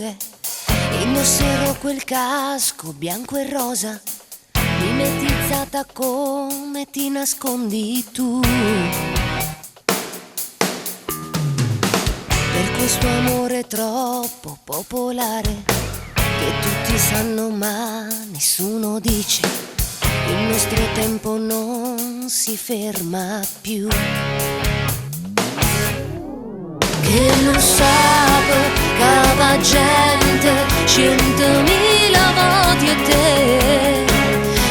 notte indosserò quel casco bianco e rosa, mimetizzata come ti nascondi tu. Per questo amore troppo popolare che tutti sanno ma nessuno dice, il nostro tempo non si ferma più. Che non sape cava gente, 100.000 voti e te,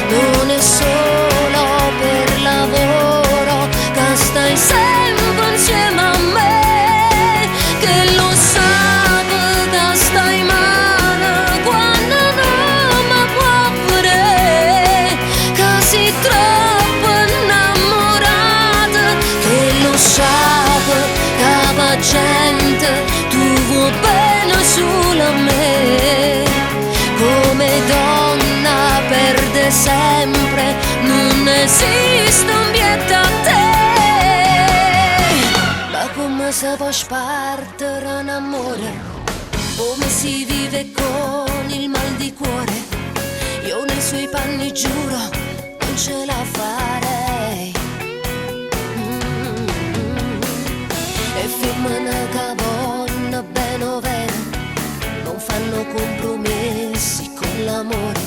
non è solo per lavoro che stai sempre insieme a me, che lo sape che stai male quando non mi può vedere, che sei troppo innamorata, che lo sape cava gente, tu vuoi bene solo a me, come donna perde sempre, non esiste un bietto a te. Ma come si può spartere un amore, come si vive con il mal di cuore, io nei suoi panni giuro non ce la farei. E femmine che vogliono bene o vero non fanno compromessi con l'amore,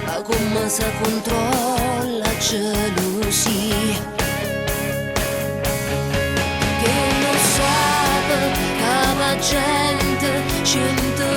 ma come si controlla la gelosia. Che non sa che la gente 100.000